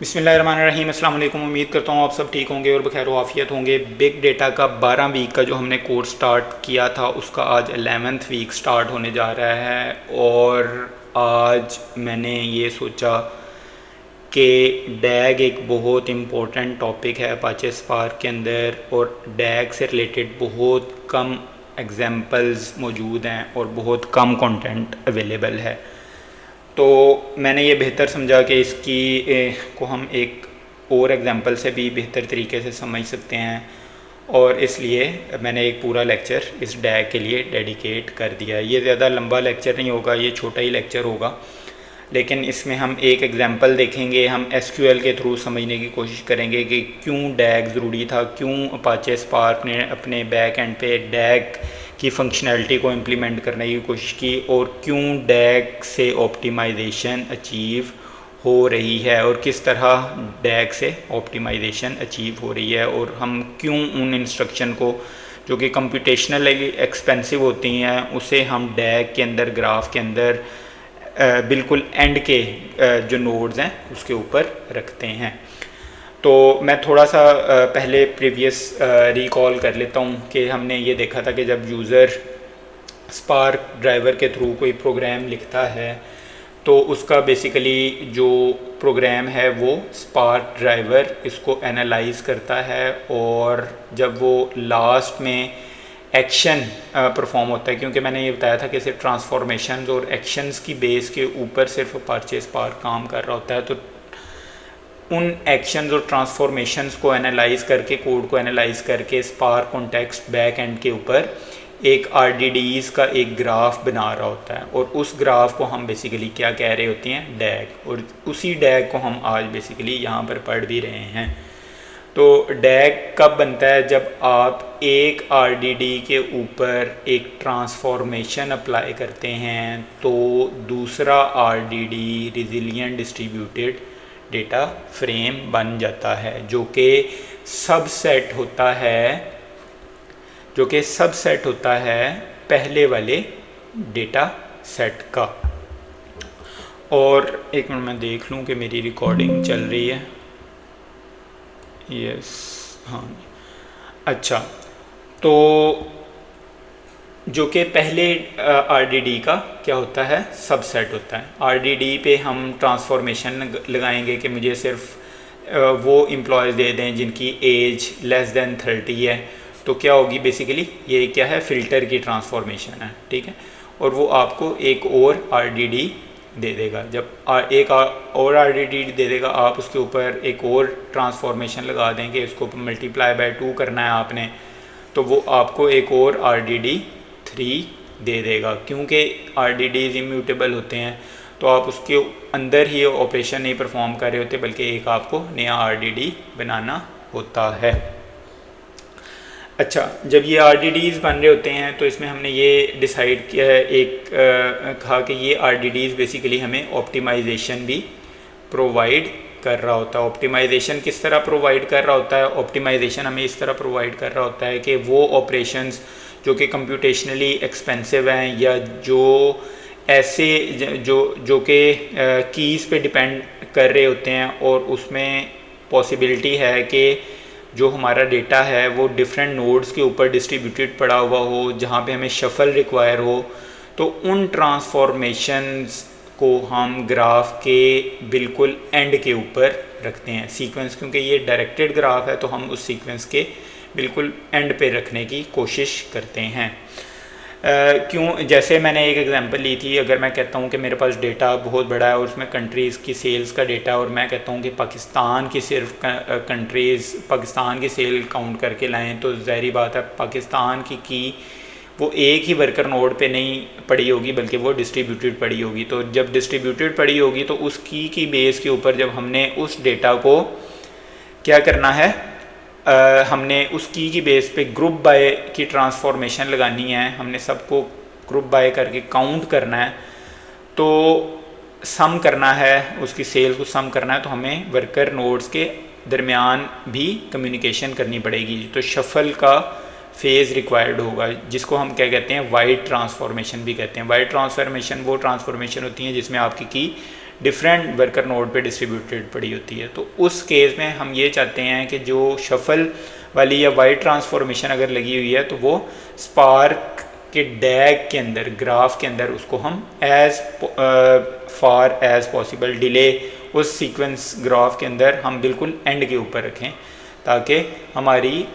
बिस्मिल्लाहिर्रहमानिर्रहीम। अस्सलाम वालेकुम। उम्मीद करता हूँ आप सब ठीक होंगे और बखैर आफियत होंगे। बिग डेटा का 12 वीक का जो हमने कोर्स स्टार्ट किया था उसका आज 11th वीक स्टार्ट होने जा रहा है। और आज मैंने ये सोचा कि डैग एक बहुत इम्पोर्टेंट टॉपिक है अपाचे स्पार्क के अंदर, और डैग से रिलेटेड बहुत कम एग्जांपल्स मौजूद हैं और बहुत कम कंटेंट अवेलेबल है। तो मैंने ये बेहतर समझा कि इसकी को हम एक और एग्जांपल से भी बेहतर तरीके से समझ सकते हैं, और इसलिए मैंने एक पूरा लेक्चर इस डैग के लिए डेडिकेट कर दिया। ये ज़्यादा लंबा लेक्चर नहीं होगा, ये छोटा ही लेक्चर होगा, लेकिन इसमें हम एक एग्जांपल देखेंगे। हम एसक्यूएल के थ्रू समझने की कोशिश करेंगे कि क्यों डैग ज़रूरी था, क्यों अपाचे स्पार्क ने अपने बैक एंड पे डैग की फंक्शनैलिटी को इम्प्लीमेंट करने की कोशिश की, और क्यों डैग से ऑप्टिमाइजेशन अचीव हो रही है, और किस तरह डैग से ऑप्टिमाइजेशन अचीव हो रही है, और हम क्यों उन इंस्ट्रक्शन को जो कि कंप्यूटेशनल एक्सपेंसिव होती हैं उसे हम डैग के अंदर, ग्राफ के अंदर बिल्कुल एंड के जो नोड्स हैं उसके ऊपर रखते हैं। तो मैं थोड़ा सा पहले प्रीवियस रिकॉल कर लेता हूँ कि हमने ये देखा था कि जब यूज़र स्पार्क ड्राइवर के थ्रू कोई प्रोग्राम लिखता है तो उसका बेसिकली जो प्रोग्राम है वो स्पार्क ड्राइवर इसको एनालाइज करता है, और जब वो लास्ट में एक्शन परफॉर्म होता है, क्योंकि मैंने ये बताया था कि सिर्फ ट्रांसफॉर्मेशंस और एक्शंस की बेस के ऊपर सिर्फ अपाचे स्पार्क काम कर रहा होता है, तो उन एक्शंस और ट्रांसफॉर्मेशंस को एनालाइज करके, कोड को एनालाइज करके स्पार्क कॉन्टेक्स्ट बैक एंड के ऊपर एक आरडीडीज़ का एक ग्राफ बना रहा होता है, और उस ग्राफ को हम बेसिकली क्या कह रहे होते हैं, डैग। और उसी डैग को हम आज बेसिकली यहाँ पर पढ़ भी रहे हैं। तो डैग कब बनता है, जब आप एक आरडीडी के ऊपर एक ट्रांसफॉर्मेशन अप्लाई करते हैं तो दूसरा RDD resilient distributed data frame बन जाता है, जो कि सबसेट होता है पहले वाले डेटा सेट का। और एक मिनट मैं देख लूँ कि मेरी रिकॉर्डिंग चल रही है। यस, हाँ, अच्छा। तो जो कि पहले आरडीडी का क्या होता है, सबसेट होता है। आरडीडी पे हम ट्रांसफॉर्मेशन लगाएंगे कि मुझे सिर्फ वो एम्प्लॉयज़ दे दें जिनकी एज लेस देन 30 है, तो क्या होगी बेसिकली, ये क्या है, फ़िल्टर की ट्रांसफॉर्मेशन है, ठीक है। और वो आपको एक और आरडीडी दे देगा। जब एक और आरडीडी दे देगा, आप उसके ऊपर एक और ट्रांसफॉर्मेशन लगा देंगे, उसको मल्टीप्लाई बाय 2 करना है आपने, तो वो आपको एक और आरडीडी 3 दे देगा। क्योंकि आरडीडीज इम्यूटेबल होते हैं तो आप उसके अंदर ही ऑपरेशन नहीं परफॉर्म कर रहे होते, बल्कि एक आपको नया आरडीडी बनाना होता है। अच्छा, जब ये आरडीडीज़ बन रहे होते हैं तो इसमें हमने ये डिसाइड किया है, कहा कि ये आरडीडीज़ बेसिकली हमें ऑप्टिमाइजेशन भी प्रोवाइड कर रहा होता है। ऑप्टिमाइजेशन किस तरह प्रोवाइड कर रहा होता है, ऑप्टिमाइजेशन हमें इस तरह प्रोवाइड कर रहा होता है कि वो ऑपरेशंस जो कि कंप्यूटेशनली एक्सपेंसिव हैं, या जो ऐसे जो कि कीज़ पे डिपेंड कर रहे होते हैं, और उसमें पॉसिबिलिटी है कि जो हमारा डेटा है वो डिफरेंट नोड्स के ऊपर डिस्ट्रीब्यूटेड पड़ा हुआ हो, जहाँ पे हमें शफल रिक्वायर हो, तो उन ट्रांसफॉर्मेशंस को हम ग्राफ के बिल्कुल एंड के ऊपर रखते हैं। सीक्वेंस, क्योंकि ये डायरेक्टेड ग्राफ है तो हम उस सीक्वेंस के बिल्कुल एंड पे रखने की कोशिश करते हैं। क्यों, जैसे मैंने एक एग्जांपल ली थी, अगर मैं कहता हूँ कि मेरे पास डेटा बहुत बड़ा है और उसमें कंट्रीज़ की सेल्स का डेटा, और मैं कहता हूँ कि पाकिस्तान की सिर्फ पाकिस्तान की सेल काउंट करके लाएं, तो ज़ाहिरी बात है पाकिस्तान की वो एक ही वर्कर नोड पे नहीं पड़ी होगी, बल्कि वो डिस्ट्रीब्यूटेड पड़ी होगी। तो जब डिस्ट्रीब्यूटेड पड़ी होगी तो उस की बेस के ऊपर जब हमने उस डेटा को क्या करना है, हमने उस की बेस पे ग्रुप बाय की ट्रांसफॉर्मेशन लगानी है, हमने सबको ग्रुप बाय करके काउंट करना है, तो सम करना है, उसकी सेल्स को सम करना है, तो हमें वर्कर नोड्स के दरमियान भी कम्युनिकेशन करनी पड़ेगी। तो शफल का फेज़ रिक्वायर्ड होगा, जिसको हम क्या कहते हैं, वाइड ट्रांसफॉर्मेशन भी कहते हैं। वाइड ट्रांसफॉर्मेशन वो ट्रांसफॉर्मेशन होती हैं जिसमें आपकी की डिफरेंट वर्कर नोड पे डिस्ट्रीब्यूटेड पड़ी होती है। तो उस केस में हम ये चाहते हैं कि जो शफल वाली या वाइड ट्रांसफॉर्मेशन अगर लगी हुई है तो वो स्पार्क के डैग के अंदर, ग्राफ के अंदर उसको हम as far as possible delay उस सीक्वेंस ग्राफ के अंदर हम बिल्कुल एंड के ऊपर रखें, ताकि हमारी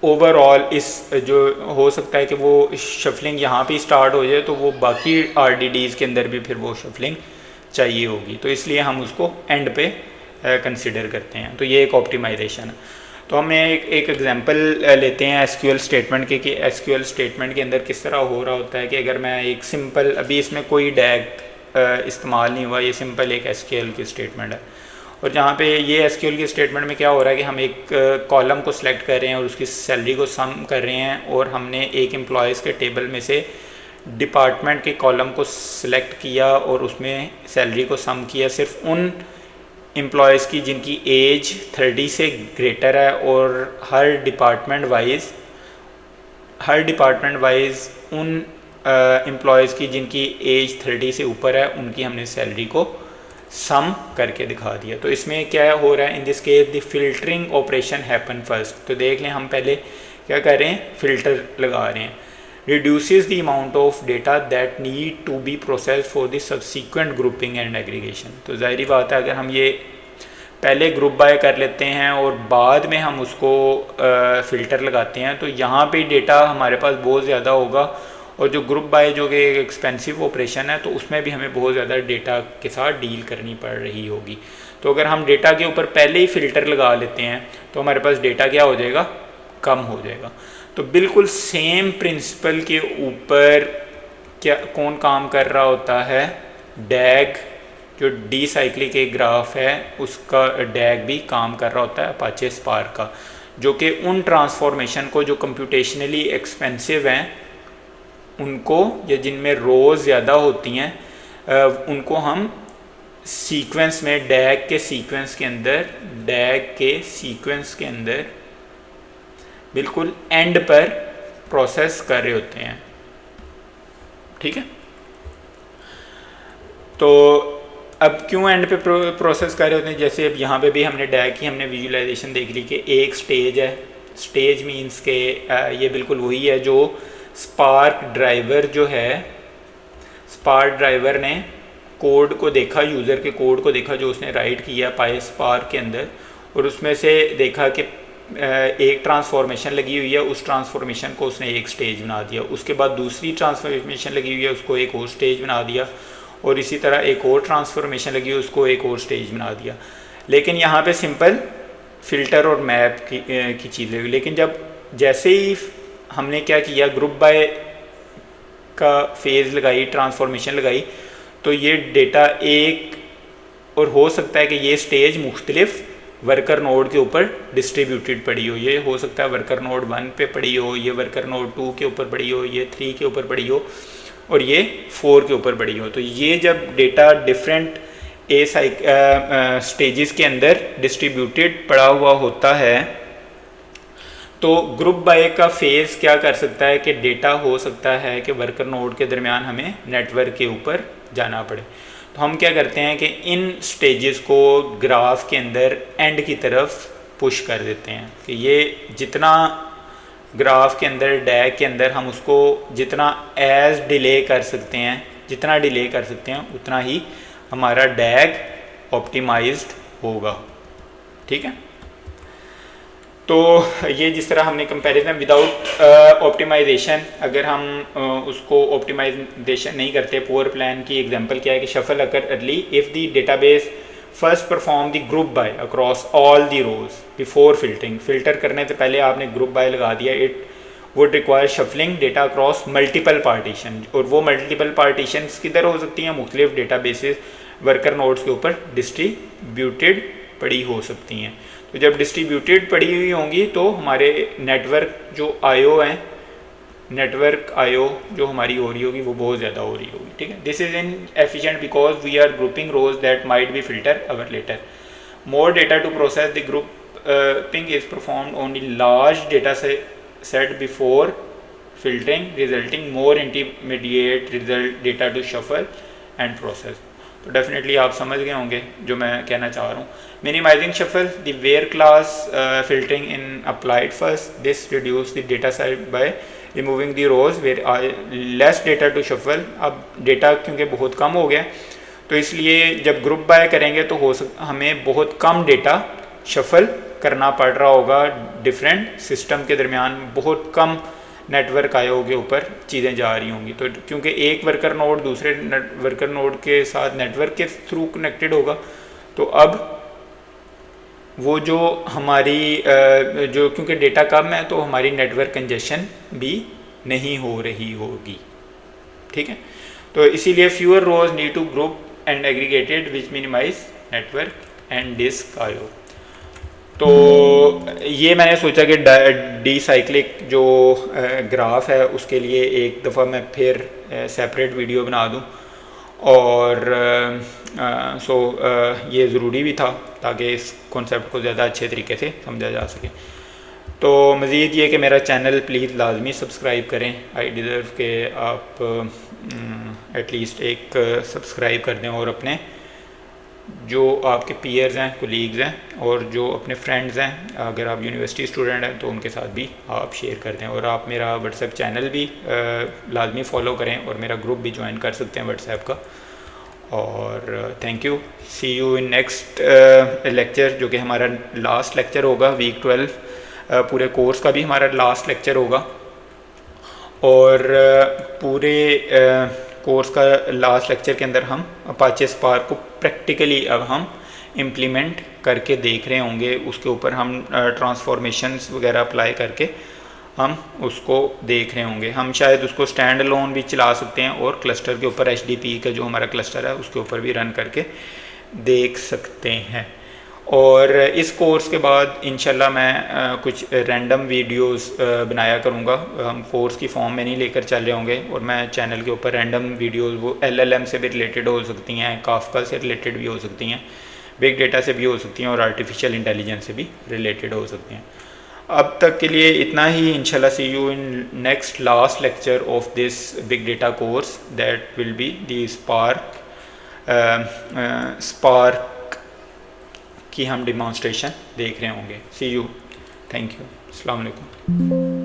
ओवरऑल इस जो हो सकता है कि वो शफलिंग यहाँ पे स्टार्ट हो जाए तो वो बाकी आरडीडीज़ के अंदर भी फिर वो शफलिंग चाहिए होगी, तो इसलिए हम उसको एंड पे कंसिडर करते हैं। तो ये एक ऑप्टिमाइजेशन है। तो हम एक एग्जांपल लेते हैं एसक्यूएल स्टेटमेंट के कि एसक्यूएल स्टेटमेंट के अंदर किस तरह हो रहा होता है कि अगर मैं एक सिंपल, अभी इसमें कोई डैग इस्तेमाल नहीं हुआ, ये सिंपल एक एसक्यूएल की स्टेटमेंट है। और जहाँ पे ये एसक्यूएल की स्टेटमेंट में क्या हो रहा है कि हम एक कॉलम को सिलेक्ट कर रहे हैं और उसकी सैलरी को सम कर रहे हैं, और हमने एक एम्प्लॉयज़ के टेबल में से डिपार्टमेंट के कॉलम को सिलेक्ट किया और उसमें सैलरी को सम किया सिर्फ उन एम्प्लॉयज़ की जिनकी एज 30 से ग्रेटर है, और हर डिपार्टमेंट वाइज उन एम्प्लॉयज़ की जिनकी एज 30 से ऊपर है उनकी हमने सैलरी को सम करके दिखा दिया। तो इसमें क्या हो रहा है, in this case the filtering operation happen first. तो देख लें हम पहले क्या कर रहे हैं, फ़िल्टर लगा रहे हैं। reduces the amount of data that need to be processed for the subsequent grouping and aggregation। तो ज़ाहिरी बात है, अगर हम ये पहले ग्रुप बाय कर लेते हैं और बाद में हम उसको फ़िल्टर लगाते हैं तो यहाँ पे डेटा हमारे पास बहुत ज़्यादा होगा, और जो ग्रुप बाय जो कि एक एक्सपेंसिव ऑपरेशन है तो उसमें भी हमें बहुत ज़्यादा डेटा के साथ डील करनी पड़ रही होगी। तो अगर हम डेटा के ऊपर पहले ही फ़िल्टर लगा लेते हैं तो हमारे पास डेटा क्या हो जाएगा, कम हो जाएगा। तो बिल्कुल सेम प्रिंसिपल के ऊपर क्या कौन काम कर रहा होता है, डैग जो डी साइक्लिक एक ग्राफ है उसका डैग भी काम कर रहा होता है अपाचे स्पार्क का, जो कि उन ट्रांसफॉर्मेशन को जो कंप्यूटेशनली एक्सपेंसिव हैं उनको, या जिनमें रोज़ ज़्यादा होती हैं उनको हम सीक्वेंस में डैग के सीक्वेंस के अंदर बिल्कुल एंड पर प्रोसेस कर रहे होते हैं। ठीक है, तो अब क्यों एंड पे प्रोसेस कर रहे होते हैं, जैसे अब यहाँ पे भी हमने डैग की हमने विजुलाइजेशन देख ली कि एक स्टेज है। स्टेज मींस के ये बिल्कुल वही है जो स्पार्क ड्राइवर जो है, स्पार्क ड्राइवर ने कोड को देखा, यूज़र के कोड को देखा जो उसने राइट किया पाई स्पार्क के अंदर, और उसमें से देखा कि एक ट्रांसफॉर्मेशन लगी हुई है, उस ट्रांसफॉर्मेशन को उसने एक स्टेज बना दिया। उसके बाद दूसरी ट्रांसफॉर्मेशन लगी हुई है, उसको एक और स्टेज बना दिया, और इसी तरह एक और ट्रांसफॉर्मेशन लगी हुई है, उसको एक और स्टेज बना दिया। लेकिन यहाँ पे सिंपल फ़िल्टर और मैप की चीज़ें हुई। लेकिन जैसे ही हमने क्या किया, ग्रुप बाय का फेज़ लगाई, ट्रांसफॉर्मेशन लगाई, तो ये डेटा एक, और हो सकता है कि ये स्टेज मुख्तलिफ वर्कर नोड के ऊपर डिस्ट्रीब्यूटेड पड़ी हो। ये हो सकता है वर्कर नोड 1 पे पड़ी हो, ये वर्कर नोड 2 के ऊपर पड़ी हो, ये 3 के ऊपर पड़ी हो, और ये 4 के ऊपर पड़ी हो। तो ये जब डेटा डिफरेंट स्टेजेस के अंदर डिस्ट्रीब्यूटेड पड़ा हुआ होता है तो ग्रुप बाय का फेज़ क्या कर सकता है कि डेटा हो सकता है कि वर्कर नोड के दरमियान हमें नेटवर्क के ऊपर जाना पड़े। तो हम क्या करते हैं कि इन स्टेजेस को ग्राफ के अंदर एंड की तरफ पुश कर देते हैं कि ये जितना ग्राफ के अंदर डैग के अंदर हम उसको जितना डिले कर सकते हैं उतना ही हमारा डैग ऑप्टिमाइज्ड होगा। ठीक है, तो ये जिस तरह हमने कंपैरिजन विदाउट ऑप्टिमाइजेशन, अगर हम उसको ऑप्टिमाइजेशन नहीं करते, पुअर प्लान की एग्जांपल क्या है कि shuffle occur early if the database first perform the group by across all the rows before filtering. Filter करने से पहले आपने ग्रुप बाय लगा दिया, it would require shuffling data across multiple partition, और वो मल्टीपल पार्टीशन किधर हो सकती हैं, मुख्तलिफ डेटा बेसिस वर्कर नोड्स के ऊपर डिस्ट्रीब्यूटेड पड़ी हो सकती हैं। तो जब डिस्ट्रीब्यूटेड पड़ी हुई होंगी तो हमारे नेटवर्क जो आईओ हैं, नेटवर्क आईओ जो हमारी हो रही होगी वो बहुत ज़्यादा हो रही होगी। ठीक है, this is inefficient because we are grouping rows that might be filter our later. More data to process the grouping is performed only large data set before filtering, resulting more intermediate result data to shuffle and process. तो definitely आप समझ गए होंगे जो मैं कहना चाह रहा हूँ। Minimizing shuffle the where clause filtering in applied first, this reduce the data size by removing the rows where less data to shuffle. अब डेटा क्योंकि बहुत कम हो गया तो इसलिए जब ग्रुप बाय करेंगे तो हमें बहुत कम डेटा शफल करना पड़ रहा होगा। डिफरेंट सिस्टम के दरमियान बहुत कम नेटवर्क आयों के ऊपर चीज़ें जा रही होंगी, तो क्योंकि एक वर्कर नोड दूसरे वर्कर नोड के साथ नेटवर्क के थ्रू कनेक्टेड होगा, तो अब वो जो हमारी जो क्योंकि डेटा कम है तो हमारी नेटवर्क कंजेशन भी नहीं हो रही होगी। ठीक है, तो इसीलिए fewer rows need to group and aggregated which minimize network and disk IO. तो ये मैंने सोचा कि डी साइक्लिक जो ग्राफ है उसके लिए एक दफ़ा मैं फिर सेपरेट वीडियो बना दूं, और ये ज़रूरी भी था ताकि इस कॉन्सेप्ट को ज़्यादा अच्छे तरीके से समझा जा सके। तो मज़ीद ये कि मेरा चैनल प्लीज़ लाजमी सब्सक्राइब करें। आई डिज़र्व के आप एटलीस्ट एक सब्सक्राइब कर दें, और अपने जो आपके पीयर्स हैं, कोलीग्स हैं, और जो अपने फ्रेंड्स हैं, अगर आप यूनिवर्सिटी स्टूडेंट हैं तो उनके साथ भी आप शेयर कर दें। और आप मेरा व्हाट्सएप चैनल भी लाजमी फ़ॉलो करें, और मेरा ग्रुप भी ज्वाइन कर सकते हैं व्हाट्सएप का। और thank you, see you in next lecture, जो कि हमारा लास्ट लेक्चर होगा वीक 12 पूरे कोर्स का भी हमारा लास्ट लेक्चर होगा। और पूरे कोर्स का लास्ट लेक्चर के अंदर हम अपाचे स्पार्क को प्रैक्टिकली अब हम इम्प्लीमेंट करके देख रहे होंगे। उसके ऊपर हम ट्रांसफॉर्मेशंस वगैरह अप्लाई करके हम उसको देख रहे होंगे। हम शायद उसको स्टैंड अलोन भी चला सकते हैं, और क्लस्टर के ऊपर HDP का जो हमारा क्लस्टर है उसके ऊपर भी रन करके देख सकते हैं। और इस कोर्स के बाद इंशाल्लाह मैं कुछ रैंडम वीडियोस बनाया करूँगा। हम कोर्स की फॉर्म में नहीं लेकर चल रहे होंगे, और मैं चैनल के ऊपर रैंडम वीडियोस, वो LLM से भी रिलेटेड हो सकती हैं, काफका से रिलेटेड भी हो सकती हैं, बिग डेटा से भी हो सकती हैं, और आर्टिफिशियल इंटेलिजेंस से भी रिलेटेड हो सकती हैं। अब तक के लिए इतना ही। इंशाल्लाह see you in next last lecture of this big data course, that will be the spark की हम डिमॉन्स्ट्रेशन देख रहे होंगे। सी यू, थैंक यू, अस्सलाम वालेकुम।